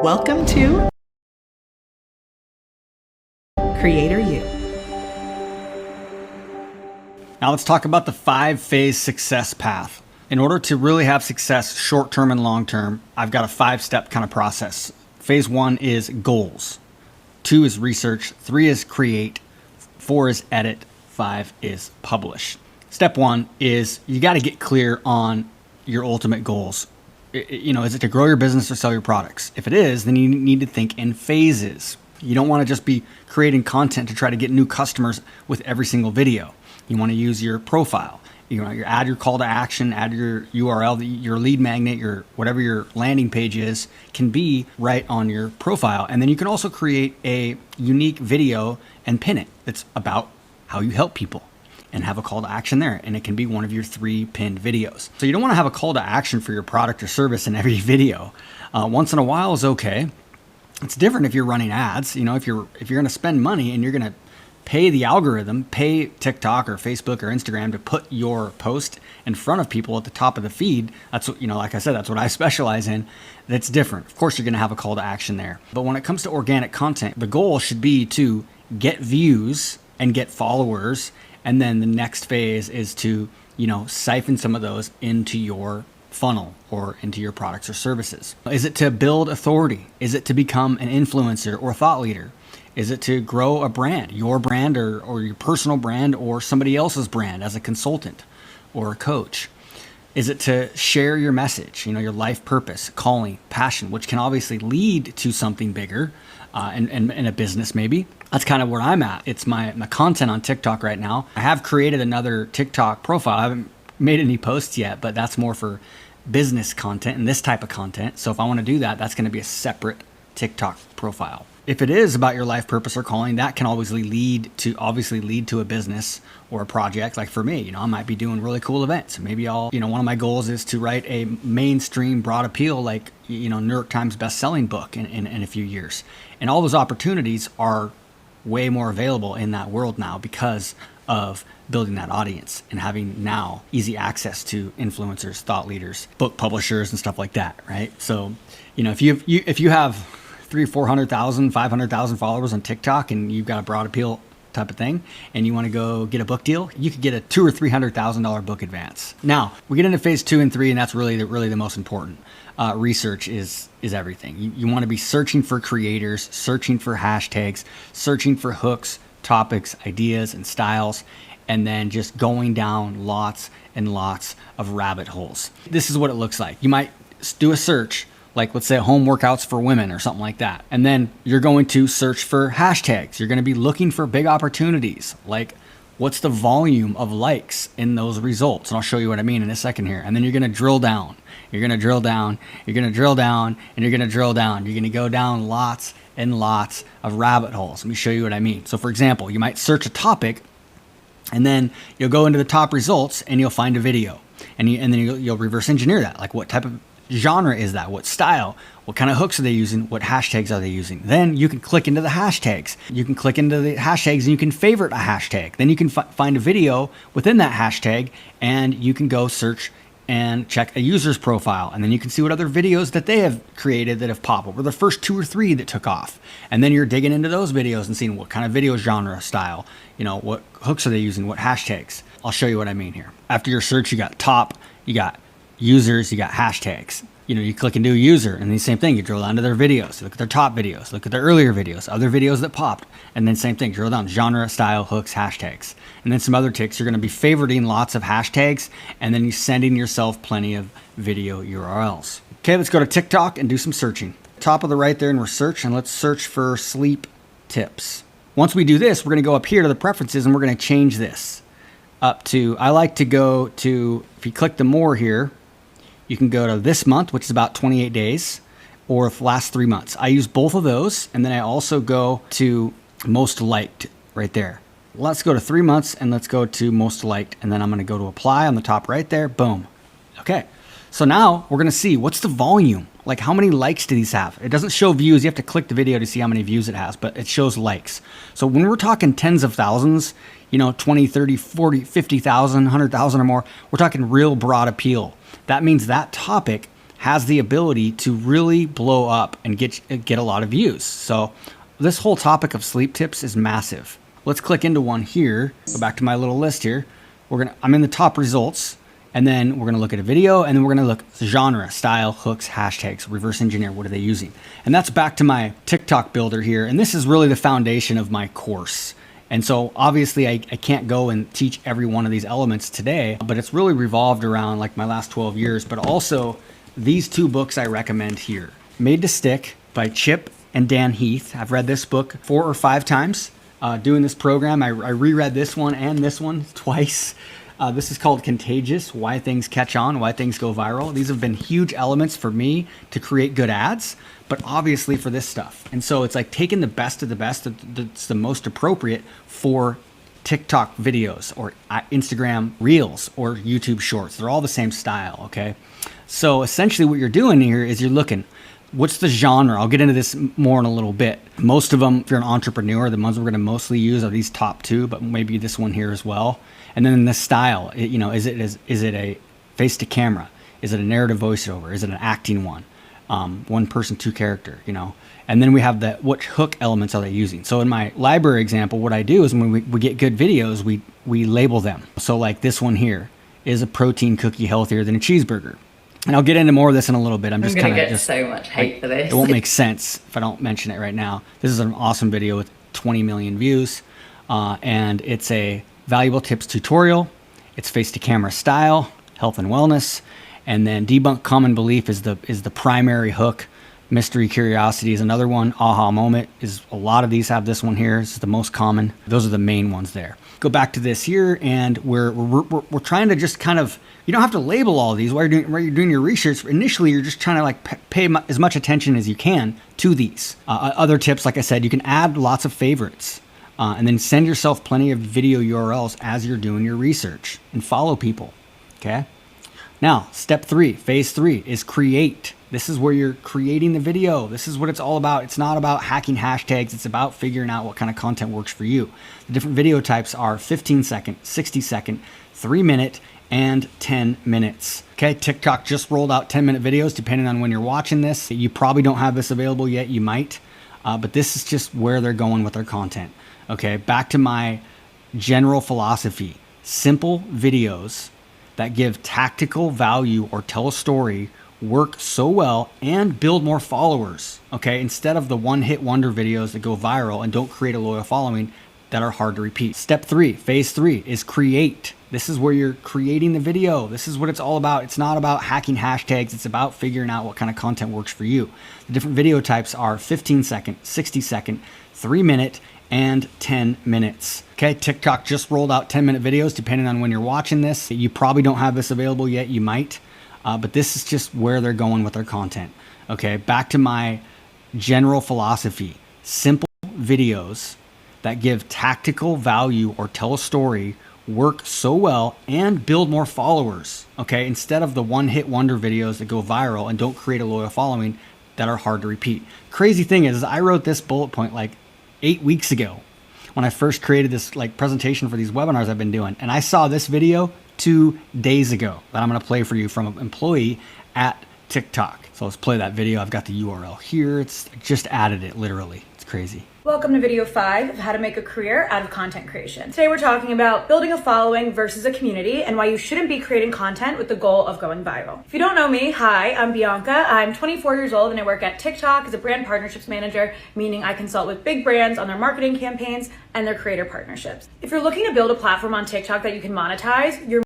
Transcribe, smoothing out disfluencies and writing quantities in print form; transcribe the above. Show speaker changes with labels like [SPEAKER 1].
[SPEAKER 1] Welcome to Creator U.
[SPEAKER 2] Now let's talk about the 5-phase success path. In order to really have success short-term and long-term, I've got a 5-step kind of process. Phase 1 is goals. 2 is research. 3 is create. 4 is edit. 5 is publish. Step 1 is you got to get clear on your ultimate goals. Is it to grow your business or sell your products? If it is, then you need to think in phases. You don't want to just be creating content to try to get new customers with every single video. You want to use your profile. Add your call to action, add your URL, your lead magnet, your whatever your landing page is, can be right on your profile. And then you can also create a unique video and pin it. It's about how you help people and have a call to action there. And it can be one of your 3 pinned videos. So you don't want to have a call to action for your product or service in every video. Once in a while is okay. It's different if you're running ads. If you're going to spend money and you're going to pay the algorithm, pay TikTok or Facebook or Instagram to put your post in front of people at the top of the feed. That's what, like I said, that's what I specialize in. That's different. Of course, you're going to have a call to action there. But when it comes to organic content, the goal should be to get views and get followers. And then the next phase is to, siphon some of those into your funnel or into your products or services. Is it to build authority? Is it to become an influencer or thought leader? Is it to grow a brand, your brand or your personal brand or somebody else's brand as a consultant or a coach? Is it to share your message, your life purpose, calling, passion, which can obviously lead to something bigger and a business maybe? That's kind of where I'm at. It's my content on TikTok right now. I have created another TikTok profile. I haven't made any posts yet, but that's more for business content and this type of content. So if I want to do that, that's going to be a separate TikTok profile. If it is about your life purpose or calling, that can obviously lead to a business or a project. Like for me, I might be doing really cool events. Maybe one of my goals is to write a mainstream broad appeal, like, New York Times best-selling book in a few years. And all those opportunities are way more available in that world now because of building that audience and having now easy access to influencers, thought leaders, book publishers, and stuff like that, right? So, if you have 300,000, 400,000, 500,000 followers on TikTok and you've got a broad appeal type of thing and you want to go get a book deal, you could get a $200,000 or $300,000 book advance. Now we get into phase 2 and 3, and that's really the most important. Research is everything. You want to be searching for creators, searching for hashtags, searching for hooks, topics, ideas, and styles, and then just going down lots and lots of rabbit holes. This is what it looks like. You might do a search, like let's say home workouts for women or something like that. And then you're going to search for hashtags. You're going to be looking for big opportunities, like what's the volume of likes in those results? And I'll show you what I mean in a second here. And then you're going to drill down. You're going to drill down. You're going to drill down, and you're going to drill down. You're going to go down lots and lots of rabbit holes. Let me show you what I mean. So for example, you might search a topic, and then you'll go into the top results and you'll find a video, and then you'll reverse engineer that. Like what type of genre is that? What style? What kind of hooks are they using? What hashtags are they using? Then you can click into the hashtags. You can click into the hashtags and you can favorite a hashtag. Then you can find a video within that hashtag, and you can go search and check a user's profile. And then you can see what other videos that they have created that have popped up, or the first 2 or 3 that took off. And then you're digging into those videos and seeing what kind of video genre style, what hooks are they using? What hashtags? I'll show you what I mean here. After your search, you got top, you got users, you got hashtags. You click into a user, and the same thing, you drill down to their videos, look at their top videos, look at their earlier videos, other videos that popped, and then same thing, drill down, genre, style, hooks, hashtags. And then some other ticks, you're going to be favoriting lots of hashtags, and then you're sending yourself plenty of video URLs. Okay, let's go to TikTok and do some searching. Top of the right there in research, and let's search for sleep tips. Once we do this, we're going to go up here to the preferences, and we're going to change this up to, I like to go to, if you click the more here, you can go to this month, which is about 28 days, or the last 3 months. I use both of those, and then I also go to most liked right there. Let's go to 3 months, and let's go to most liked, and then I'm going to go to apply on the top right there. Boom. Okay. So now we're going to see what's the volume. Like how many likes do these have? It doesn't show views. You have to click the video to see how many views it has, but it shows likes. So when we're talking tens of thousands, 20, 30, 40, 50,000, 100,000 or more, we're talking real broad appeal. That means that topic has the ability to really blow up and get a lot of views. So this whole topic of sleep tips is massive. Let's click into one here. Go back to my little list here. I'm in the top results, and then we're gonna look at a video, and then we're gonna look genre, style, hooks, hashtags, reverse engineer. What are they using? And that's back to my TikTok builder here. And this is really the foundation of my course. And so obviously I can't go and teach every one of these elements today, but it's really revolved around like my last 12 years, but also these two books I recommend here. Made to Stick by Chip and Dan Heath. I've read this book 4 or 5 times. Doing this program, I reread this one and this one twice. This is called Contagious, Why Things Catch On, Why Things Go Viral. These have been huge elements for me to create good ads, but obviously for this stuff. And so it's like taking the best of the best that's the most appropriate for TikTok videos or Instagram Reels or YouTube Shorts. They're all the same style, okay? So essentially what you're doing here is you're looking, what's the genre? I'll get into this more in a little bit. Most of them, if you're an entrepreneur, the ones we're gonna mostly use are these top 2, but maybe this one here as well. And then the style, is it a face to camera? Is it a narrative voiceover? Is it an acting one? One person, 2 character, And then we have what hook elements are they using? So in my library example, what I do is when we get good videos, we label them. So like this one here, is a protein cookie healthier than a cheeseburger? And I'll get into more of this in a little bit. I'm just
[SPEAKER 3] gonna
[SPEAKER 2] kind of
[SPEAKER 3] get so much hate for this.
[SPEAKER 2] It won't make sense if I don't mention it right now. This is an awesome video with 20 million views, and it's a valuable tips tutorial. It's face to camera style, health and wellness, and then debunk common belief is the primary hook. Mystery curiosity is another one. Aha moment is a lot of these have this one here. This is the most common. Those are the main ones there. Go back to this here, and we're trying to just kind of, you don't have to label all of these while you're doing your research. Initially, you're just trying to like pay as much attention as you can to these. Other tips, like I said, you can add lots of favorites, and then send yourself plenty of video URLs as you're doing your research, and follow people. Okay. Now, step 3, phase 3 is create. This is where you're creating the video. This is what it's all about. It's not about hacking hashtags. It's about figuring out what kind of content works for you. The different video types are 15 second, 60 second, 3 minute, and 10 minutes. Okay, TikTok just rolled out 10-minute videos depending on when you're watching this. You probably don't have this available yet. You might, but this is just where they're going with their content. Okay, back to my general philosophy. Simple videos that give tactical value or tell a story work so well and build more followers, okay? Instead of the one-hit wonder videos that go viral and don't create a loyal following that are hard to repeat. Step 3, phase 3 is create. This is where you're creating the video. This is what it's all about. It's not about hacking hashtags. It's about figuring out what kind of content works for you. The different video types are 15 second, 60 second, 3 minute, and 10 minutes. Okay, TikTok just rolled out 10-minute videos depending on when you're watching this. You probably don't have this available yet. You might, but this is just where they're going with their content. Okay, back to my general philosophy. Simple videos that give tactical value or tell a story work so well and build more followers. Okay, instead of the one-hit wonder videos that go viral and don't create a loyal following that are hard to repeat. Crazy thing is I wrote this bullet point like 8 weeks ago when I first created this like presentation for these webinars I've been doing. And I saw this video 2 days ago that I'm gonna play for you from an employee at TikTok. So let's play that video. I've got the URL here. It's just added it literally. It's crazy.
[SPEAKER 4] Welcome to video 5 of how to make a career out of content creation. Today we're talking about building a following versus a community and why you shouldn't be creating content with the goal of going viral. If you don't know me, hi, I'm Bianca. I'm 24 years old and I work at TikTok as a brand partnerships manager, meaning I consult with big brands on their marketing campaigns and their creator partnerships. If you're looking to build a platform on TikTok that you can monetize, you're